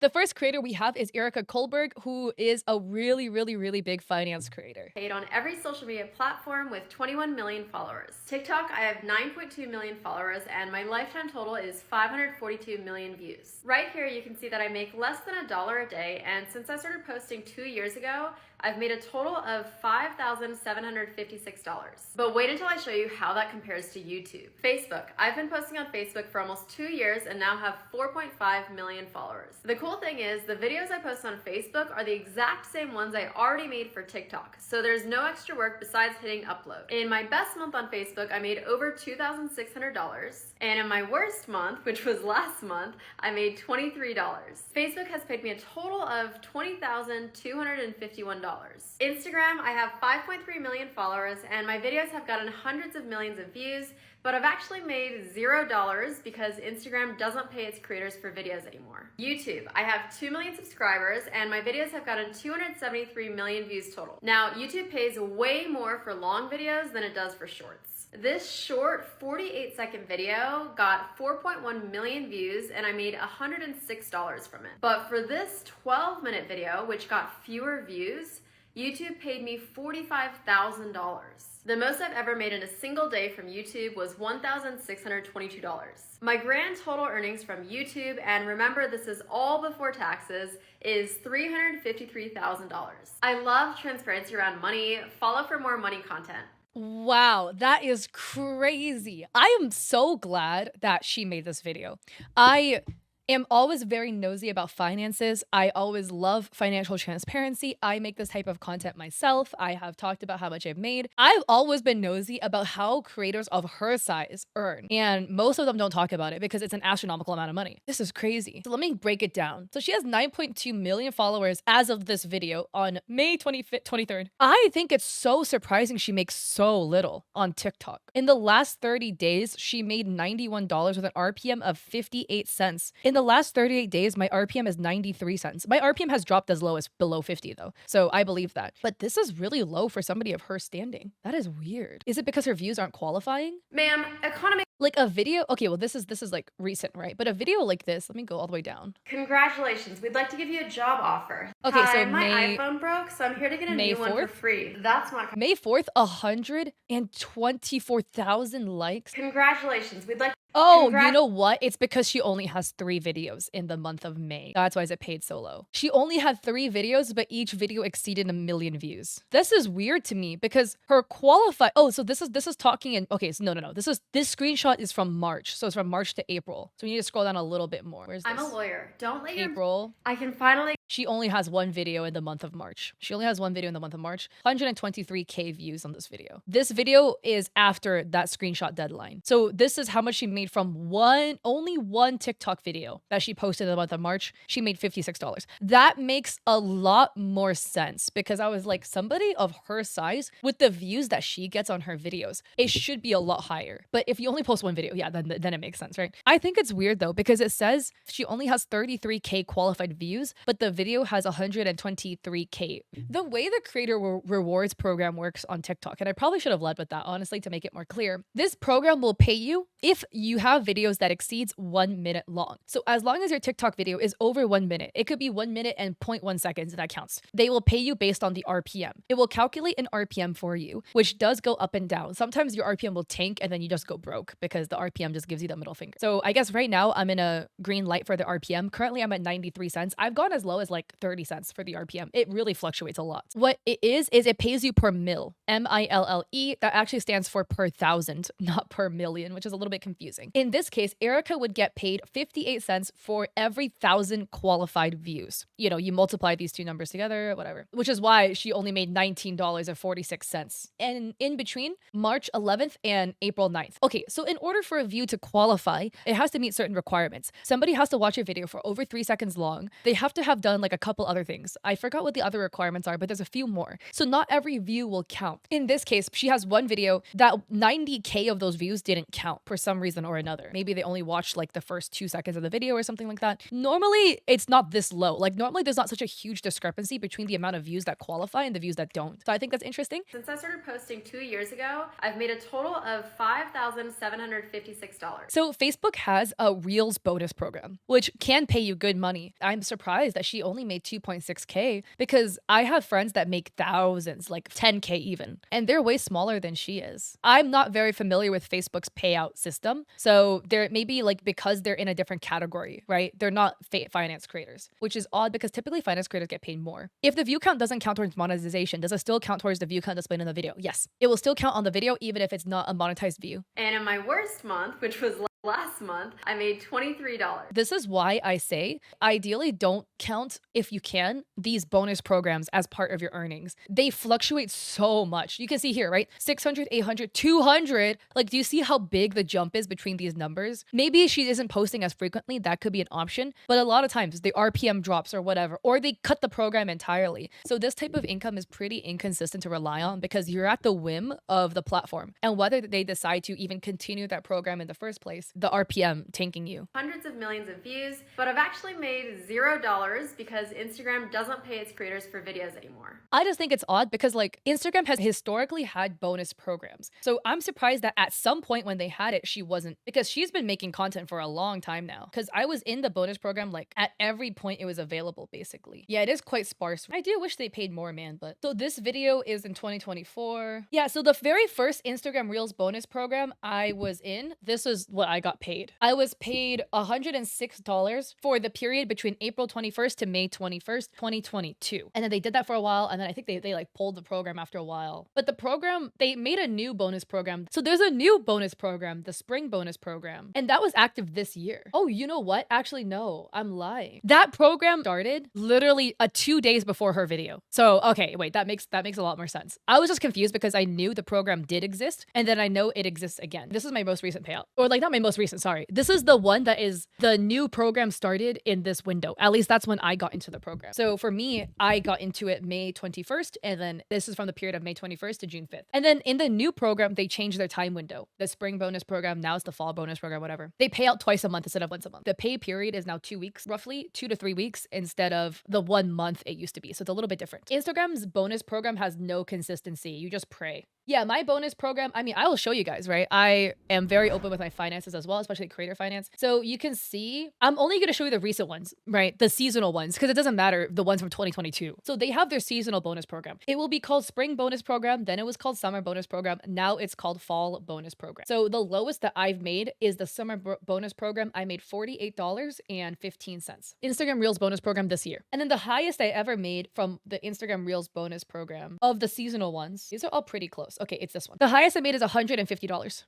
The first creator we have is Erika Kullberg, who is a really big finance creator. Paid on every social media platform with 21 million followers. TikTok, I have 9.2 million followers and my lifetime total is 542 million views. Right here you can see that I make less than $1 a day, and since I started posting 2 years ago, I've made a total of $5,756. But wait until I show you how that compares to YouTube. Facebook. I've been posting on Facebook for almost 2 years and now have 4.5 million followers. The cool thing is the videos I post on Facebook are the exact same ones I already made for TikTok, so there's no extra work besides hitting upload. In my best month on Facebook, I made over $2,600, and in my worst month, which was last month, I made $23. Facebook has paid me a total of $20,251. Instagram, I have 5.3 million followers and my videos have gotten hundreds of millions of views, but I've actually made $0 because Instagram doesn't pay its creators for videos anymore. YouTube, I have 2 million subscribers and my videos have gotten 273 million views total. Now, YouTube pays way more for long videos than it does for shorts. This short 48-second video got 4.1 million views and I made $106 from it. But for this 12-minute video, which got fewer views, YouTube paid me $45,000. The most I've ever made in a single day from YouTube was $1,622. My grand total earnings from YouTube, and remember this is all before taxes, is $353,000. I love transparency around money. Follow for more money content. Wow, that is crazy. I am so glad that she made this video. I am always very nosy about finances. I always love financial transparency. I make this type of content myself. I have talked about how much I've made. I've always been nosy about how creators of her size earn. And most of them don't talk about it because it's an astronomical amount of money. This is crazy. So let me break it down. So she has 9.2 million followers as of this video on May 25th, 23rd. I think it's so surprising she makes so little on TikTok. In the last 30 days, she made $91 with an RPM of 58 cents. In the last 38 days, my RPM is 93 cents. My RPM has dropped as low as below 50 though. So I believe that. But this is really low for somebody of her standing. That is weird. Is it because her views aren't qualifying? Ma'am, economy. Like a video, okay, well this is like recent, right? But a video like this, let me go all the way down. Congratulations, we'd like to give you a job offer. Okay, Hi, so my May iPhone broke, so I'm here to get a May new one for 4th? free. That's not. May 4th, 124,000 likes. Congratulations, we'd like. Oh, you know what? It's because she only has 3 videos in the month of May. That's why it paid so low. She only had 3 videos, but each video exceeded 1 million views. This is weird to me because her so this is talking in, okay, so no. This screenshot is from March. So it's from March to April. So we need to scroll down a little bit more. Where's this? I'm a lawyer. Don't let your. April. I can finally. She only has 1 video in the month of March. 123K views on this video. This video is after that screenshot deadline. So this is how much she made from only one TikTok video that she posted in the month of March. She made $56. That makes a lot more sense because I was like, somebody of her size with the views that she gets on her videos, it should be a lot higher. But if you only post 1 video, yeah, then it makes sense, right? I think it's weird though because it says she only has 33K qualified views, but the video has 123K. The way the creator rewards program works on TikTok, and I probably should have led with that, honestly, to make it more clear. This program will pay you if you have videos that exceeds 1 minute long. So as long as your TikTok video is over 1 minute, it could be 1 minute and 0.1 seconds, that counts. They will pay you based on the RPM. It will calculate an RPM for you, which does go up and down. Sometimes your RPM will tank and then you just go broke because the RPM just gives you the middle finger. So I guess right now I'm in a green light for the RPM. Currently I'm at 93 cents. I've gone as low as like 30 cents for the RPM. It really fluctuates a lot. What it is it pays you per mil. M-I-L-L-E. That actually stands for per thousand, not per million, which is a little bit confusing. In this case, Erika would get paid 58 cents for every 1,000 qualified views. You know, you multiply these two numbers together, whatever, which is why she only made $19.46. And in between March 11th and April 9th. Okay, so in order for a view to qualify, it has to meet certain requirements. Somebody has to watch a video for over 3 seconds long. They have to have done and like a couple other things. I forgot what the other requirements are, but there's a few more. So not every view will count. In this case, she has one video that 90K of those views didn't count for some reason or another. Maybe they only watched like the first 2 seconds of the video or something like that. Normally, it's not this low. Like normally there's not such a huge discrepancy between the amount of views that qualify and the views that don't. So I think that's interesting. Since I started posting 2 years ago, I've made a total of $5,756. So Facebook has a Reels bonus program, which can pay you good money. I'm surprised that she only made 2.6K because I have friends that make thousands, like 10K even, and they're way smaller than she is. I'm not very familiar with Facebook's payout system. So they're maybe like because they're in a different category, right? They're not finance creators, which is odd because typically finance creators get paid more. If the view count doesn't count towards monetization, does it still count towards the view count displayed in the video? Yes. It will still count on the video even if it's not a monetized view. And in my worst month, which was last month, I made $23. This is why I say ideally don't count, if you can, these bonus programs as part of your earnings. They fluctuate so much. You can see here, right? 600, 800, 200. Like, do you see how big the jump is between these numbers? Maybe she isn't posting as frequently. That could be an option. But a lot of times the RPM drops or whatever, or they cut the program entirely. So this type of income is pretty inconsistent to rely on because you're at the whim of the platform and whether they decide to even continue that program in the first place. The RPM tanking you. Hundreds of millions of views, but I've actually made $0 because Instagram doesn't pay its creators for videos anymore. I just think it's odd because like Instagram has historically had bonus programs. So I'm surprised that at some point when they had it, she wasn't, because she's been making content for a long time now. Because I was in the bonus program like at every point it was available basically. Yeah, it is quite sparse. I do wish they paid more, man, but so this video is in 2024. Yeah, so the very first Instagram Reels bonus program I was in, this is what I got paid. I was paid $106 for the period between April 21st to May 21st, 2022. And then they did that for a while. And then I think they like pulled the program after a while. But the program, they made a new bonus program. So there's a new bonus program, the spring bonus program. And that was active this year. Oh, you know what? Actually, no, I'm lying. That program started literally 2 days before her video. So, okay, wait, that makes a lot more sense. I was just confused because I knew the program did exist. And then I know it exists again. This is my most recent payout. Or like not my most recent, sorry. This is the one that is the new program started in this window. At least that's when I got into the program. So for me, I got into it May 21st, and then this is from the period of May 21st to June 5th. And then in the new program, they changed their time window. The spring bonus program, now it's the fall bonus program, whatever. They pay out twice a month instead of once a month. The pay period is now 2 weeks, roughly 2 to 3 weeks instead of the 1 month it used to be. So it's a little bit different. Instagram's bonus program has no consistency. You just pray. Yeah, my bonus program, I mean, I will show you guys, right? I am very open with my finances as well, especially creator finance. So you can see, I'm only going to show you the recent ones, right? The seasonal ones, because it doesn't matter the ones from 2022. So they have their seasonal bonus program. It will be called spring bonus program. Then it was called summer bonus program. Now it's called fall bonus program. So the lowest that I've made is the summer bonus program. I made $48.15. Instagram Reels bonus program this year. And then the highest I ever made from the Instagram Reels bonus program of the seasonal ones, these are all pretty close. Okay, it's this one. The highest I made is $150.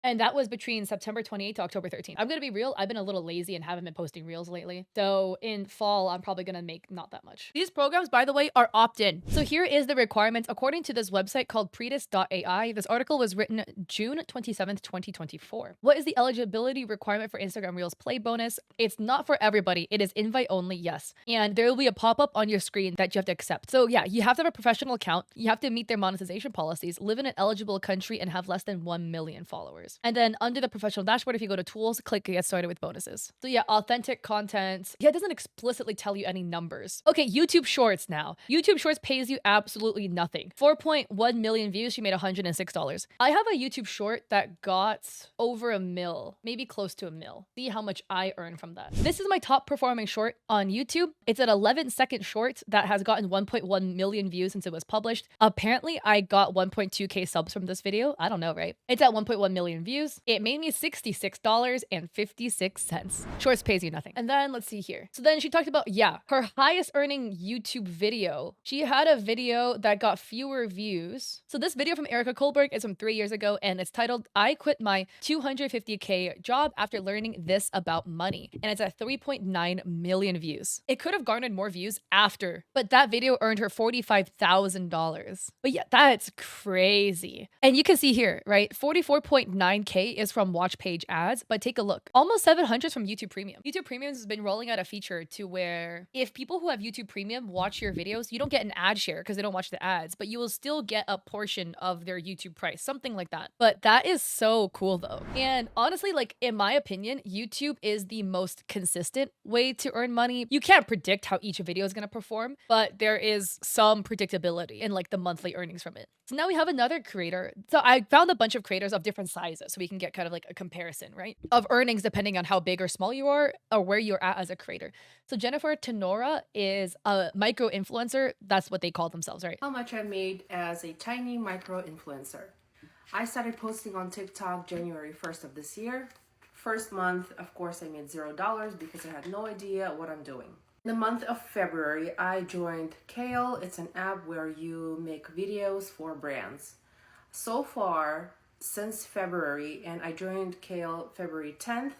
And that was between September 28th to October 13th. I'm going to be real. I've been a little lazy and haven't been posting reels lately. So in fall, I'm probably going to make not that much. These programs, by the way, are opt-in. So here is the requirements. According to this website called Pretis.ai, this article was written June 27th, 2024. What is the eligibility requirement for Instagram Reels Play bonus? It's not for everybody. It is invite only, yes. And there will be a pop-up on your screen that you have to accept. So yeah, you have to have a professional account. You have to meet their monetization policies, live in an eligible country, and have less than 1 million followers. And then under the professional dashboard, if you go to tools, click get started with bonuses. So yeah, authentic content. Yeah, it doesn't explicitly tell you any numbers. Okay, YouTube Shorts now. YouTube Shorts pays you absolutely nothing. 4.1 million views, she made $106. I have a YouTube short that got over $1 million, maybe close to $1 million. See how much I earn from that. This is my top performing short on YouTube. It's an 11-second short that has gotten 1.1 million views since it was published. Apparently, I got 1.2K subs from this video. I don't know, right? It's at 1.1 million views. It made me $66.56. Shorts pays you nothing. And then let's see here. So then she talked about, yeah, her highest earning YouTube video. She had a video that got fewer views. So this video from Erika Kullberg is from 3 years ago, and it's titled, I quit my $250K job after learning this about money. And it's at 3.9 million views. It could have garnered more views after, but that video earned her $45,000. But yeah, that's crazy. And you can see here, right? 44.9 9K is from watch page ads, but take a look. Almost 700 is from YouTube Premium. YouTube Premium has been rolling out a feature to where if people who have YouTube Premium watch your videos, you don't get an ad share because they don't watch the ads, but you will still get a portion of their YouTube price, something like that. But that is so cool though. And honestly, like in my opinion, YouTube is the most consistent way to earn money. You can't predict how each video is going to perform, but there is some predictability in like the monthly earnings from it. So now we have another creator. So I found a bunch of creators of different sizes so we can get kind of like a comparison, right? Of earnings depending on how big or small you are or where you're at as a creator. So Jennifer Tenora is a micro influencer. That's what they call themselves, right? How much I made as a tiny micro influencer. I started posting on TikTok January 1st of this year. First month, of course, I made $0 because I had no idea what I'm doing. In the month of February, I joined Kale. It's an app where you make videos for brands. So far, since February, and I joined Kale February 10th,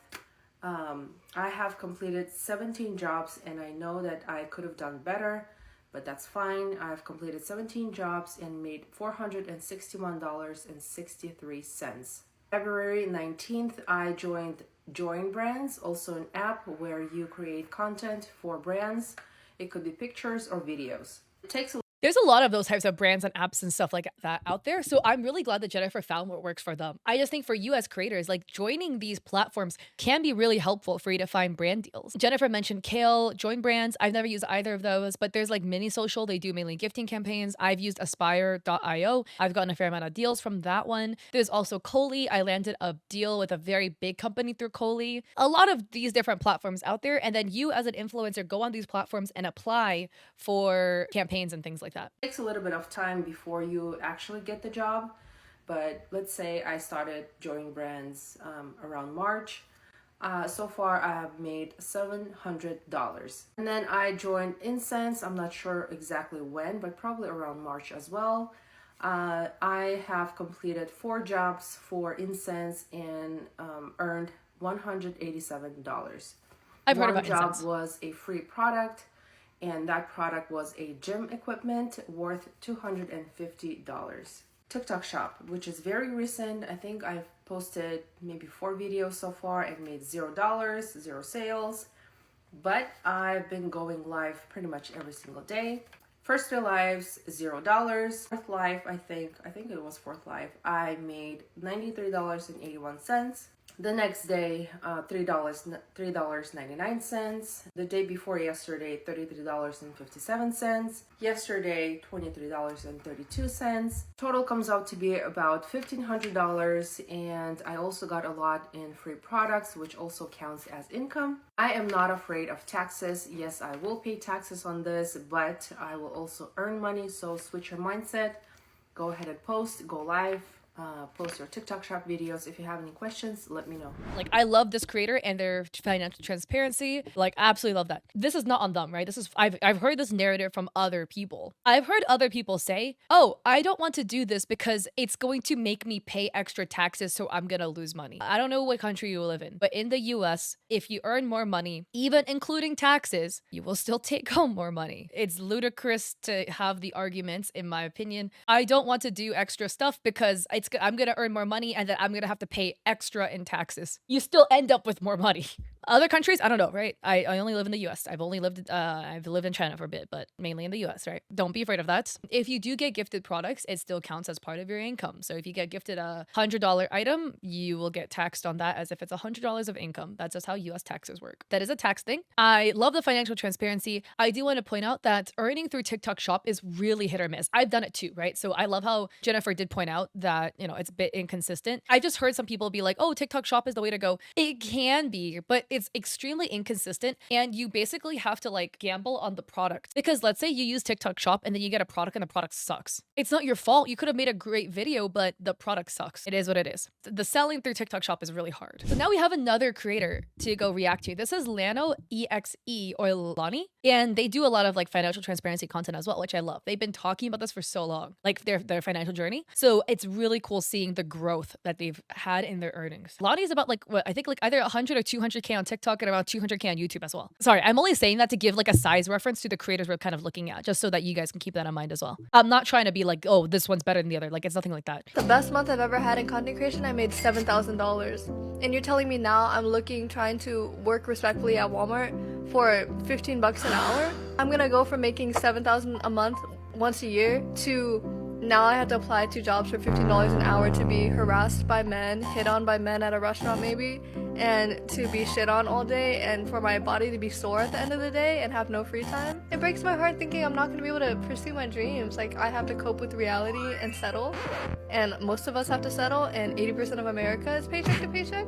I have completed 17 jobs, and I know that I could have done better, but that's fine. I've completed 17 jobs and made $461.63. February 19th, I joined Join Brands, also an app where you create content for brands. It could be pictures or videos. It takes a There's a lot of those types of brands and apps and stuff like that out there. So I'm really glad that Jennifer found what works for them. I just think for you as creators, like joining these platforms can be really helpful for you to find brand deals. Jennifer mentioned Kale, Join Brands. I've never used either of those, but there's like Mini Social. They do mainly gifting campaigns. I've used Aspire.io. I've gotten a fair amount of deals from that one. There's also Coley. I landed a deal with a very big company through Coley. A lot of these different platforms out there. And then you as an influencer go on these platforms and apply for campaigns and things like that. It takes a little bit of time before you actually get the job, but let's say I started joining brands around March. So far I have made $700. And then I joined Incense. I'm not sure exactly when, but probably around March as well. I have completed 4 jobs for Incense and earned $187. I've heard about One job Incense. was a free product, and that product was a gym equipment worth $250. TikTok shop, which is very recent. I think I've posted maybe 4 videos so far and made $0, 0 sales, but I've been going live pretty much every single day. First 3 lives, $0. Fourth live, I think it was 4th live, I made $93.81. The next day, $3.99. The day before yesterday, $33.57. Yesterday, $23.32. Total comes out to be about $1,500, and I also got a lot in free products, which also counts as income. I am not afraid of taxes. Yes, I will pay taxes on this, but I will also earn money, so switch your mindset. Go ahead and post, go live. Post your TikTok shop videos. If you have any questions, let me know. Like, I love this creator and their financial transparency. Like, absolutely love that. This is not on them, right? This is, I've heard this narrative from other people. I've heard other people say, oh, I don't want to do this because it's going to make me pay extra taxes, so I'm gonna lose money. I don't know what country you live in, but in the US, if you earn more money, even including taxes, you will still take home more money. It's ludicrous to have the arguments, in my opinion. I don't want to do extra stuff because I'm gonna earn more money and then I'm gonna have to pay extra in taxes. You still end up with more money. Other countries, I don't know, right? I only live in the US. I've lived in China for a bit, but mainly in the US, right? Don't be afraid of that. If you do get gifted products, it still counts as part of your income. So if you get gifted a $100 item, you will get taxed on that as if it's $100 of income. That's just how US taxes work. That is a tax thing. I love the financial transparency. I do want to point out that earning through TikTok Shop is really hit or miss. I've done it too, right? So I love how Jennifer did point out that, it's a bit inconsistent. I've just heard some people be like, oh, TikTok Shop is the way to go. It can be, but it's extremely inconsistent, and you basically have to like gamble on the product, because let's say you use TikTok Shop and then you get a product and the product sucks. It's not your fault. You could have made a great video, but the product sucks. It is what it is. The selling through TikTok Shop is really hard. So now we have another creator to go react to. This is Lano EXE or Lani, and they do a lot of like financial transparency content as well, which I love. They've been talking about this for so long, like their financial journey. So it's really cool seeing the growth that they've had in their earnings. Lani is about like what I think like either 100 or 200K on TikTok and around 200K on YouTube as well. Sorry, I'm only saying that to give like a size reference to the creators we're kind of looking at, just so that you guys can keep that in mind as well. I'm not trying to be like, oh, this one's better than the other. Like, it's nothing like that. The best month I've ever had in content creation, I made $7,000. And you're telling me now I'm trying to work respectfully at Walmart for 15 bucks an hour? I'm gonna go from making $7,000 a month once a year to now I have to apply to jobs for $15 an hour to be harassed by men, hit on by men at a restaurant maybe, and to be shit on all day, and for my body to be sore at the end of the day and have no free time. It breaks my heart thinking I'm not going to be able to pursue my dreams. Like, I have to cope with reality and settle, and most of us have to settle, and 80% of America is paycheck to paycheck.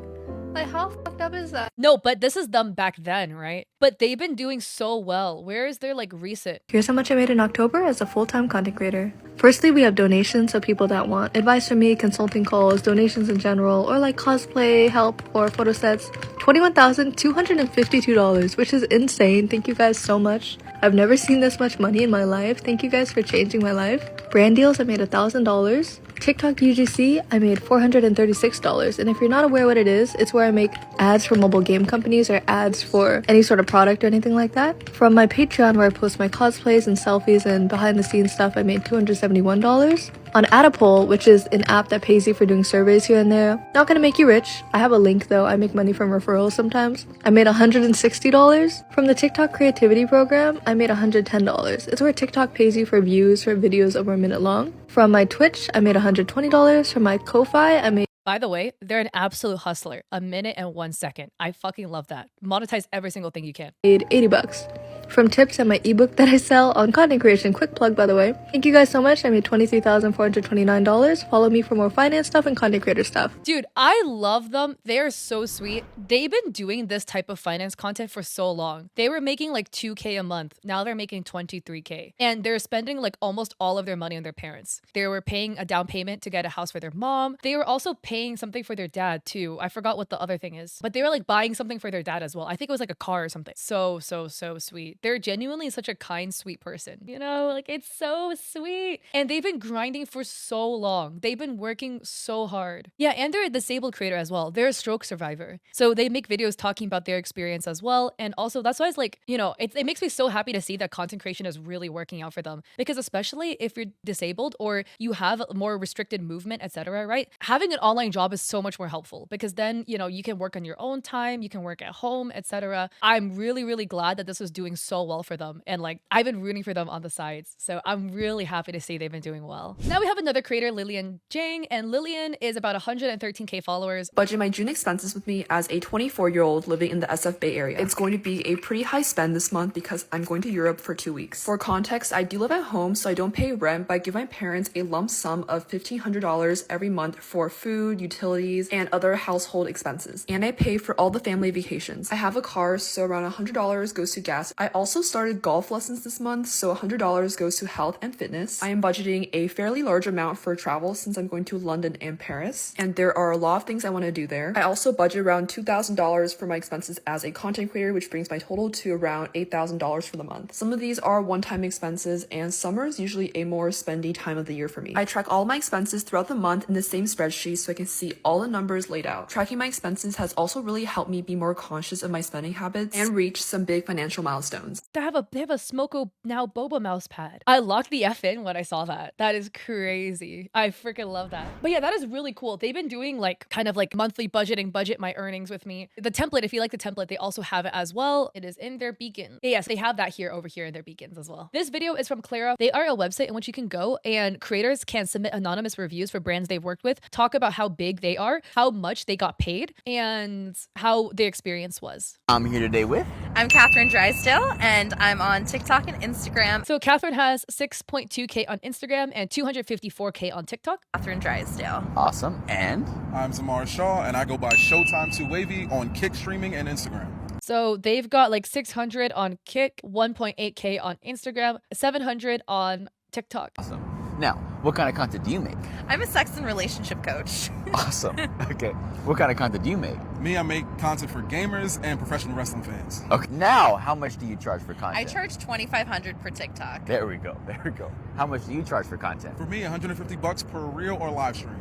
Like, how fucked up is that? No, but this is them back then, right? But they've been doing so well. Where is their like recent? Here's how much I made in October as a full-time content creator. Firstly, we have donations, so people that want advice from me, consulting calls, donations in general, or like cosplay help or photo sets. $21,252, which is insane. Thank you guys so much. I've never seen this much money in my life. Thank you guys for changing my life. Brand deals, I made $1,000. TikTok UGC, I made $436. And if you're not aware what it is, it's where I make ads for mobile game companies or ads for any sort of product or anything like that. From my Patreon, where I post my cosplays and selfies and behind the scenes stuff, I made $271. On Adapole, which is an app that pays you for doing surveys here and there. Not gonna make you rich. I have a link though. I make money from referrals sometimes. I made $160. From the TikTok creativity program, I made $110. It's where TikTok pays you for views for videos over a minute long. From my Twitch, I made $120. From my Ko-Fi, I made By the way, they're an absolute hustler. A minute and 1 second. I fucking love that. Monetize every single thing you can. $80. From tips and my ebook that I sell on content creation. Quick plug, by the way. Thank you guys so much. I made $23,429. Follow me for more finance stuff and content creator stuff. Dude, I love them. They're so sweet. They've been doing this type of finance content for so long. They were making like 2K a month. Now they're making 23K. And they're spending like almost all of their money on their parents. They were paying a down payment to get a house for their mom. They were also paying something for their dad too. I forgot what the other thing is. But they were like buying something for their dad as well. I think it was like a car or something. So sweet. They're genuinely such a kind, sweet person. You know, like it's so sweet. And they've been grinding for so long. They've been working so hard. Yeah, and they're a disabled creator as well. They're a stroke survivor. So they make videos talking about their experience as well. And also that's why it's like, you know, it makes me so happy to see that content creation is really working out for them. Because especially if you're disabled or you have more restricted movement, etc., right? Having an online job is so much more helpful because then, you know, you can work on your own time, you can work at home, etc. I'm really, really glad that this is doing so well for them. And like, I've been rooting for them on the sides. So I'm really happy to see they've been doing well. Now we have another creator, Lillian Jang, and Lillian is about 113K followers. Budget my June expenses with me as a 24-year-old living in the SF Bay Area. It's going to be a pretty high spend this month because I'm going to Europe for 2 weeks. For context, I do live at home, so I don't pay rent, but I give my parents a lump sum of $1,500 every month for food, utilities, and other household expenses. And I pay for all the family vacations. I have a car, so around $100 goes to gas. I also started golf lessons this month, so $100 goes to health and fitness. I am budgeting a fairly large amount for travel since I'm going to London and Paris, and there are a lot of things I want to do there. I also budget around $2,000 for my expenses as a content creator, which brings my total to around $8,000 for the month. Some of these are one-time expenses, and summer is usually a more spendy time of the year for me. I track all my expenses throughout the month in the same spreadsheet so I can see all the numbers laid out. Tracking my expenses has also really helped me be more conscious of my spending habits and reach some big financial milestones. They have a Smoko now boba mouse pad. I locked the F in when I saw that. That is crazy. I freaking love that. But yeah, that is really cool. They've been doing like kind of like monthly budgeting, budget my earnings with me. The template, if you like the template, they also have it as well. It is in their beacon. Yes, they have that here over here in their beacons as well. This video is from Clara. They are a website in which you can go and creators can submit anonymous reviews for brands they've worked with, talk about how big they are, how much they got paid, and how their experience was. I'm here today with... I'm Catherine Drysdale, and I'm on TikTok and Instagram. So Catherine has 6.2K on Instagram and 254K on TikTok. Catherine Drysdale. Awesome. And... I'm Zamar Shaw, and I go by Showtime 2 Wavy on Kick Streaming and Instagram. So they've got like 600 on Kick, 1.8K on Instagram, 700 on TikTok. Awesome. Now, what kind of content do you make? I'm a sex and relationship coach. Awesome. Okay. What kind of content do you make? Me, I make content for gamers and professional wrestling fans. Okay. Now, how much do you charge for content? I charge $2,500 per TikTok. There we go. There we go. How much do you charge for content? For me, $150 per reel or live stream.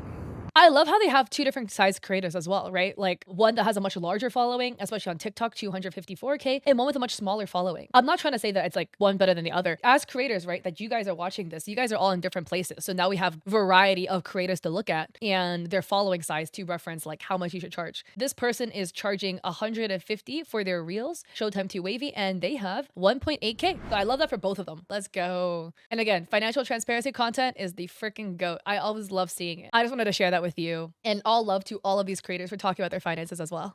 I love how they have two different size creators as well, right? Like one that has a much larger following, especially on TikTok, 254K, and one with a much smaller following. I'm not trying to say that it's like one better than the other. As creators, right, that you guys are watching this, you guys are all in different places. So now we have variety of creators to look at and their following size to reference like how much you should charge. This person is charging 150 for their reels, Showtime to Wavy, and they have 1.8K. So I love that for both of them. Let's go. And again, financial transparency content is the freaking goat. I always love seeing it. I just wanted to share that with you. And all love to all of these creators for talking about their finances as well.